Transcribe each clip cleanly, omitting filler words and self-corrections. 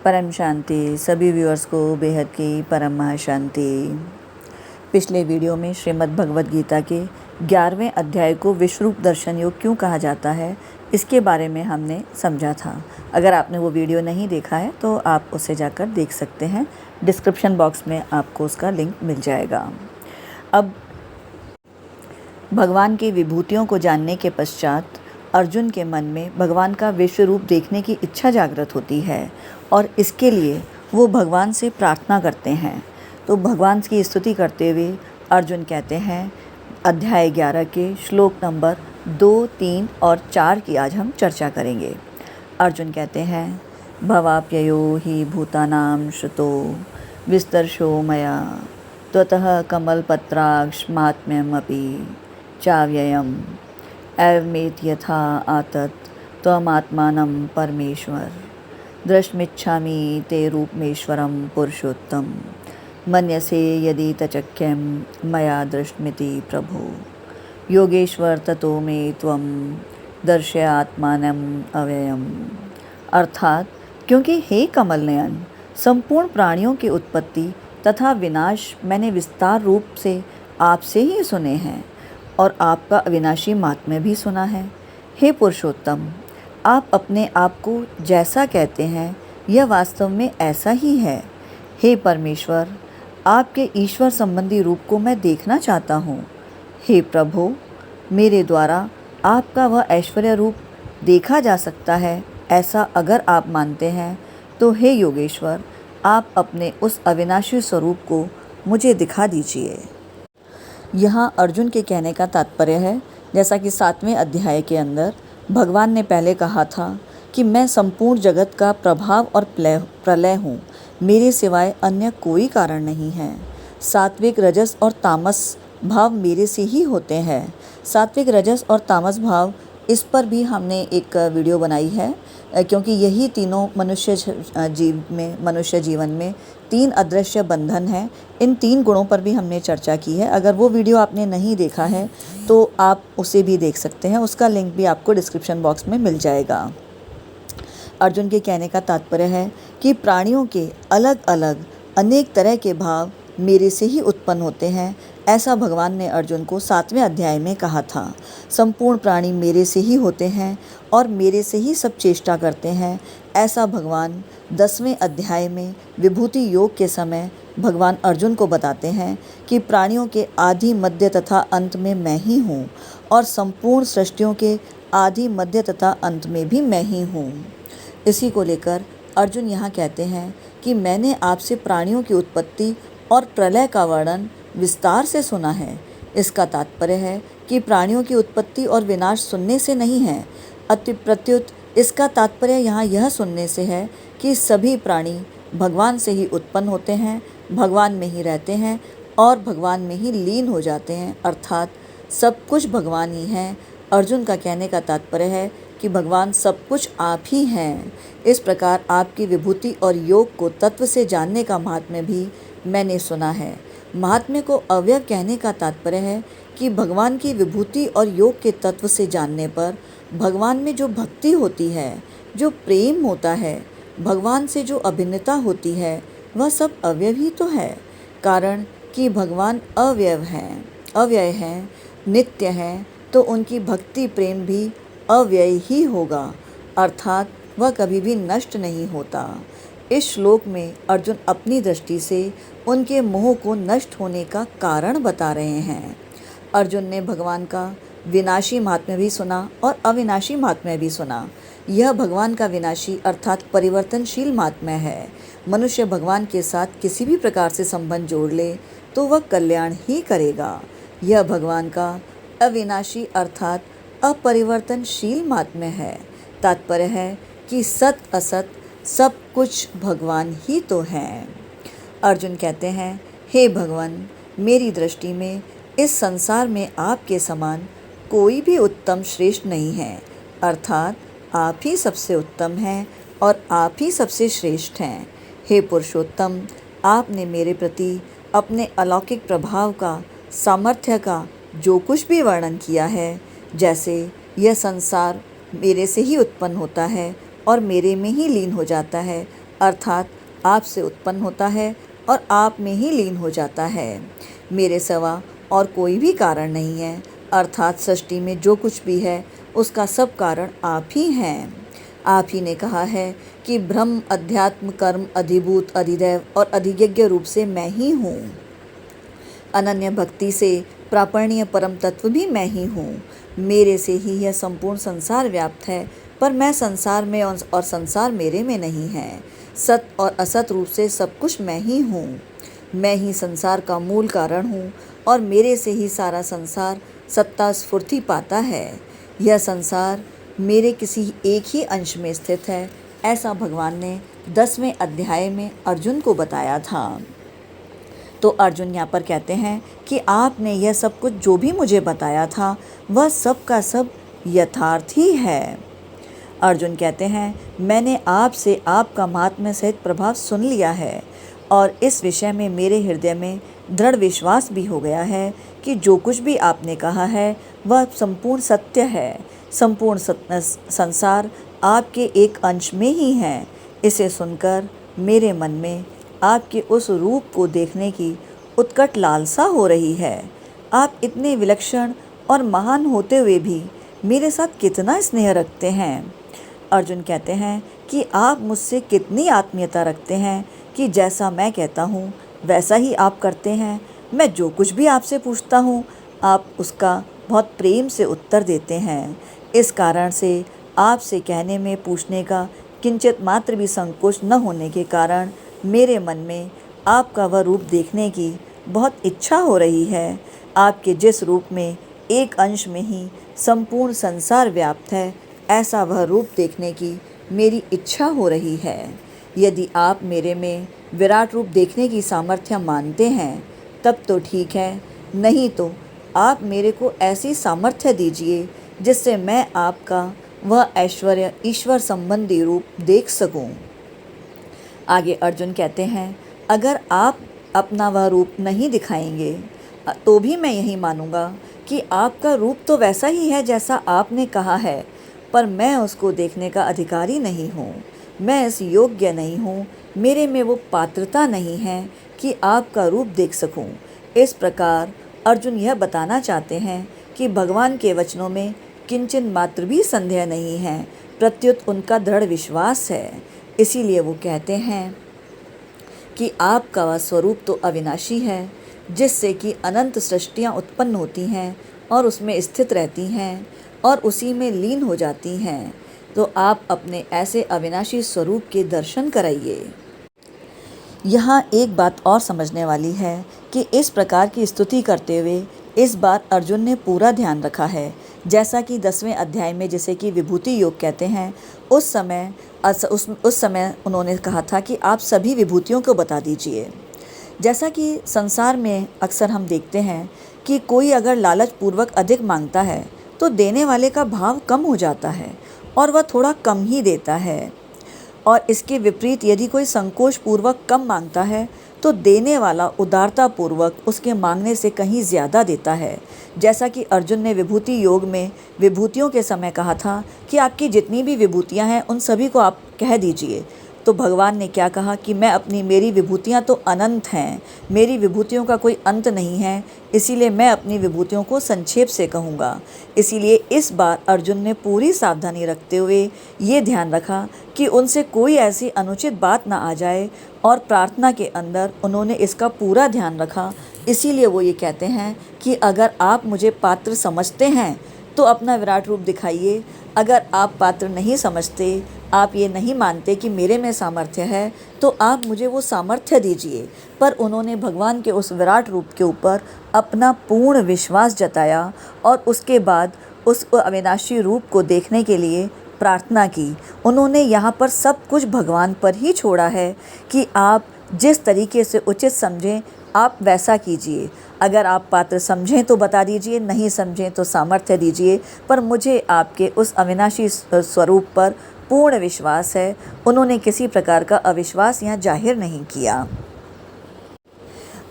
परम शांति। सभी व्यूअर्स को बेहद की परम महाशांति। पिछले वीडियो में श्रीमद् भगवद गीता के 11वें अध्याय को विश्वरूप दर्शन योग क्यों कहा जाता है, इसके बारे में हमने समझा था। अगर आपने वो वीडियो नहीं देखा है तो आप उसे जाकर देख सकते हैं। डिस्क्रिप्शन बॉक्स में आपको उसका लिंक मिल जाएगा। अब भगवान की विभूतियों को जानने के पश्चात अर्जुन के मन में भगवान का विश्व रूप देखने की इच्छा जागृत होती है और इसके लिए वो भगवान से प्रार्थना करते हैं। तो भगवान की स्तुति करते हुए अर्जुन कहते हैं, अध्याय 11 के श्लोक नंबर 2, 3 और 4 की आज हम चर्चा करेंगे। अर्जुन कहते हैं, भवाप्ययो हि भूतानां श्रुतो विस्तर्शो मया त्वतः कमलपत्राक्ष महात्म्यमपि चाव्ययम् एवमेति यथा आतत् त्वमात्मानं परमेश्वर द्रष्टुमिच्छामि ते रूपमेश्वरं पुरुषोत्तम मन्यसे यदि तचक्यं मया दृष्टमिति प्रभो योगेश्वर ततो मे त्वं दर्शयात्मानं अव्ययम्। अर्थात, क्योंकि हे कमल नयन, संपूर्ण प्राणियों की उत्पत्ति तथा विनाश मैंने विस्तार रूप से आपसे ही सुने हैं और आपका अविनाशी महात्म्य भी सुना है। हे पुरुषोत्तम, आप अपने आप को जैसा कहते हैं यह वास्तव में ऐसा ही है। हे परमेश्वर, आपके ईश्वर संबंधी रूप को मैं देखना चाहता हूँ। हे प्रभु, मेरे द्वारा आपका वह ऐश्वर्य रूप देखा जा सकता है, ऐसा अगर आप मानते हैं तो हे योगेश्वर, आप अपने उस अविनाशी स्वरूप को मुझे दिखा दीजिए। यहाँ अर्जुन के कहने का तात्पर्य है, जैसा कि 7वें अध्याय के अंदर भगवान ने पहले कहा था कि मैं संपूर्ण जगत का प्रभाव और प्रलय हूँ, मेरे सिवाय अन्य कोई कारण नहीं है। सात्विक, रजस और तामस भाव मेरे से ही होते हैं। सात्विक, रजस और तामस भाव, इस पर भी हमने एक वीडियो बनाई है, क्योंकि यही तीनों मनुष्य जीवन में 3 अदृश्य बंधन हैं। इन 3 गुणों पर भी हमने चर्चा की है। अगर वो वीडियो आपने नहीं देखा है तो आप उसे भी देख सकते हैं, उसका लिंक भी आपको डिस्क्रिप्शन बॉक्स में मिल जाएगा। अर्जुन के कहने का तात्पर्य है कि प्राणियों के अलग अलग अनेक तरह के भाव मेरे से ही उत्पन्न होते हैं, ऐसा भगवान ने अर्जुन को 7वें अध्याय में कहा था। संपूर्ण प्राणी मेरे से ही होते हैं और मेरे से ही सब चेष्टा करते हैं, ऐसा भगवान 10वें अध्याय में विभूति योग के समय भगवान अर्जुन को बताते हैं कि प्राणियों के आदि, मध्य तथा अंत में मैं ही हूँ और संपूर्ण सृष्टियों के आदि, मध्य तथा अंत में भी मैं ही हूँ। इसी को लेकर अर्जुन यहाँ कहते हैं कि मैंने आपसे प्राणियों की उत्पत्ति और प्रलय का वर्णन विस्तार से सुना है। इसका तात्पर्य है कि प्राणियों की उत्पत्ति और विनाश सुनने से नहीं है, प्रत्युत इसका तात्पर्य यहाँ यह सुनने से है कि सभी प्राणी भगवान से ही उत्पन्न होते हैं, भगवान में ही रहते हैं और भगवान में ही लीन हो जाते हैं, अर्थात सब कुछ भगवान ही हैं। अर्जुन का कहने का तात्पर्य है कि भगवान सब कुछ आप ही हैं। इस प्रकार आपकी विभूति और योग को तत्व से जानने का महात्म्य भी मैंने सुना है। महात्म्य को अव्यय कहने का तात्पर्य है कि भगवान की विभूति और योग के तत्व से जानने पर भगवान में जो भक्ति होती है, जो प्रेम होता है, भगवान से जो अभिन्नता होती है, वह सब अव्यय ही तो है। कारण कि भगवान अव्यय हैं, नित्य हैं, तो उनकी भक्ति प्रेम भी अव्यय ही होगा, अर्थात वह कभी भी नष्ट नहीं होता। इस श्लोक में अर्जुन अपनी दृष्टि से उनके मोह को नष्ट होने का कारण बता रहे हैं। अर्जुन ने भगवान का विनाशी महात्म्य भी सुना और अविनाशी महात्म्य भी सुना। यह भगवान का विनाशी अर्थात परिवर्तनशील महात्म्य है। मनुष्य भगवान के साथ किसी भी प्रकार से संबंध जोड़ ले तो वह कल्याण ही करेगा। यह भगवान का अविनाशी अर्थात अपरिवर्तनशील महात्म्य है। तात्पर्य है कि सत असत सब कुछ भगवान ही तो हैं। अर्जुन कहते हैं, हे भगवान, मेरी दृष्टि में इस संसार में आपके समान कोई भी उत्तम श्रेष्ठ नहीं है, अर्थात आप ही सबसे उत्तम हैं और आप ही सबसे श्रेष्ठ हैं। हे पुरुषोत्तम, आपने मेरे प्रति अपने अलौकिक प्रभाव का, सामर्थ्य का जो कुछ भी वर्णन किया है, जैसे यह संसार मेरे से ही उत्पन्न होता है और मेरे में ही लीन हो जाता है, अर्थात आपसे उत्पन्न होता है और आप में ही लीन हो जाता है। मेरे सिवा और कोई भी कारण नहीं है, अर्थात सृष्टि में जो कुछ भी है उसका सब कारण आप ही हैं। आप ही ने कहा है कि ब्रह्म, अध्यात्म, कर्म, अधिभूत, अधिदैव और अधियज्ञ रूप से मैं ही हूँ। अनन्य भक्ति से प्रापणीय परम तत्व भी मैं ही हूँ। मेरे से ही यह संपूर्ण संसार व्याप्त है, पर मैं संसार में और संसार मेरे में नहीं है। सत और असत रूप से सब कुछ मैं ही हूँ। मैं ही संसार का मूल कारण हूँ और मेरे से ही सारा संसार सत्ता स्फूर्ति पाता है। यह संसार मेरे किसी एक ही अंश में स्थित है, ऐसा भगवान ने 10वें अध्याय में अर्जुन को बताया था। तो अर्जुन यहाँ पर कहते हैं कि आपने यह सब कुछ जो भी मुझे बताया था वह सब का सब यथार्थ ही है। अर्जुन कहते हैं, मैंने आपसे आपका महात्म्य सहित प्रभाव सुन लिया है और इस विषय में मेरे हृदय में दृढ़ विश्वास भी हो गया है कि जो कुछ भी आपने कहा है वह संपूर्ण सत्य है। संपूर्ण संसार आपके एक अंश में ही है। इसे सुनकर मेरे मन में आपके उस रूप को देखने की उत्कट लालसा हो रही है। आप इतने विलक्षण और महान होते हुए भी मेरे साथ कितना स्नेह रखते हैं। अर्जुन कहते हैं कि आप मुझसे कितनी आत्मीयता रखते हैं कि जैसा मैं कहता हूँ वैसा ही आप करते हैं। मैं जो कुछ भी आपसे पूछता हूँ आप उसका बहुत प्रेम से उत्तर देते हैं। इस कारण से आपसे कहने में, पूछने का किंचित मात्र भी संकोच न होने के कारण मेरे मन में आपका वह रूप देखने की बहुत इच्छा हो रही है। आपके जिस रूप में एक अंश में ही संपूर्ण संसार व्याप्त है, ऐसा वह रूप देखने की मेरी इच्छा हो रही है। यदि आप मेरे में विराट रूप देखने की सामर्थ्य मानते हैं तब तो ठीक है, नहीं तो आप मेरे को ऐसी सामर्थ्य दीजिए जिससे मैं आपका वह ऐश्वर्य, ईश्वर संबंधी रूप देख सकूं। आगे अर्जुन कहते हैं, अगर आप अपना वह रूप नहीं दिखाएंगे तो भी मैं यही मानूंगा कि आपका रूप तो वैसा ही है जैसा आपने कहा है, पर मैं उसको देखने का अधिकारी नहीं हूँ। मैं इस योग्य नहीं हूँ, मेरे में वो पात्रता नहीं है कि आपका रूप देख सकूं। इस प्रकार अर्जुन यह बताना चाहते हैं कि भगवान के वचनों में किंचन मात्र भी संदेह नहीं है, प्रत्युत उनका दृढ़ विश्वास है। इसीलिए वो कहते हैं कि आपका वह स्वरूप तो अविनाशी है, जिससे कि अनंत सृष्टियाँ उत्पन्न होती हैं और उसमें स्थित रहती हैं और उसी में लीन हो जाती हैं। तो आप अपने ऐसे अविनाशी स्वरूप के दर्शन कराइए। यहाँ एक बात और समझने वाली है कि इस प्रकार की स्तुति करते हुए इस बार अर्जुन ने पूरा ध्यान रखा है, जैसा कि 10वें अध्याय में जिसे कि विभूति योग कहते हैं, उस समय उन्होंने कहा था कि आप सभी विभूतियों को बता दीजिए। जैसा कि संसार में अक्सर हम देखते हैं कि कोई अगर लालच पूर्वक अधिक मांगता है तो देने वाले का भाव कम हो जाता है और वह थोड़ा कम ही देता है, और इसके विपरीत यदि कोई संकोच पूर्वक कम मांगता है तो देने वाला उदारता पूर्वक उसके मांगने से कहीं ज़्यादा देता है। जैसा कि अर्जुन ने विभूति योग में विभूतियों के समय कहा था कि आपकी जितनी भी विभूतियां हैं उन सभी को आप कह दीजिए, तो भगवान ने क्या कहा कि मेरी विभूतियां तो अनंत हैं, मेरी विभूतियों का कोई अंत नहीं है, इसीलिए मैं अपनी विभूतियों को संक्षेप से कहूँगा। इसीलिए इस बार अर्जुन ने पूरी सावधानी रखते हुए ये ध्यान रखा कि उनसे कोई ऐसी अनुचित बात ना आ जाए, और प्रार्थना के अंदर उन्होंने इसका पूरा ध्यान रखा। इसीलिए वो ये कहते हैं कि अगर आप मुझे पात्र समझते हैं तो अपना विराट रूप दिखाइए, अगर आप पात्र नहीं समझते, आप ये नहीं मानते कि मेरे में सामर्थ्य है, तो आप मुझे वो सामर्थ्य दीजिए। पर उन्होंने भगवान के उस विराट रूप के ऊपर अपना पूर्ण विश्वास जताया और उसके बाद उस अविनाशी रूप को देखने के लिए प्रार्थना की। उन्होंने यहाँ पर सब कुछ भगवान पर ही छोड़ा है कि आप जिस तरीके से उचित समझें आप वैसा कीजिए। अगर आप पात्र समझें तो बता दीजिए, नहीं समझें तो सामर्थ्य दीजिए, पर मुझे आपके उस अविनाशी स्वरूप पर पूर्ण विश्वास है। उन्होंने किसी प्रकार का अविश्वास यहाँ जाहिर नहीं किया।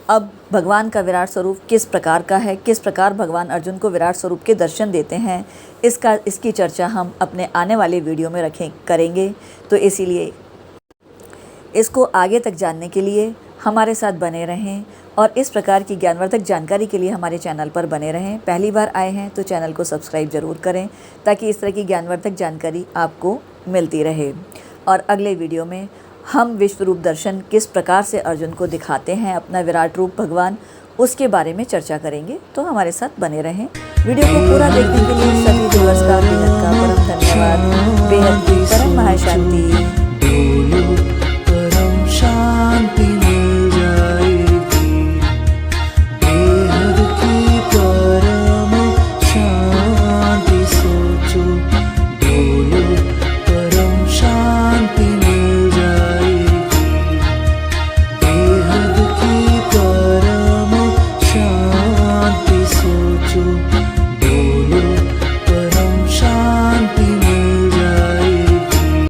अब भगवान का विराट स्वरूप किस प्रकार का है, किस प्रकार भगवान अर्जुन को विराट स्वरूप के दर्शन देते हैं, इसकी चर्चा हम अपने आने वाले वीडियो में करेंगे। तो इसीलिए इसको आगे तक जानने के लिए हमारे साथ बने रहें और इस प्रकार की ज्ञानवर्धक जानकारी के लिए हमारे चैनल पर बने रहें। पहली बार आए हैं तो चैनल को सब्सक्राइब ज़रूर करें ताकि इस तरह की ज्ञानवर्धक जानकारी आपको मिलती रहे। और अगले वीडियो में हम विश्व रूप दर्शन किस प्रकार से अर्जुन को दिखाते हैं अपना विराट रूप भगवान, उसके बारे में चर्चा करेंगे। तो हमारे साथ बने रहें। वीडियो को पूरा देखने के लिए सभी व्यूअर्स का बेहद का परम धन्यवाद। बेहद की परम महाशांति।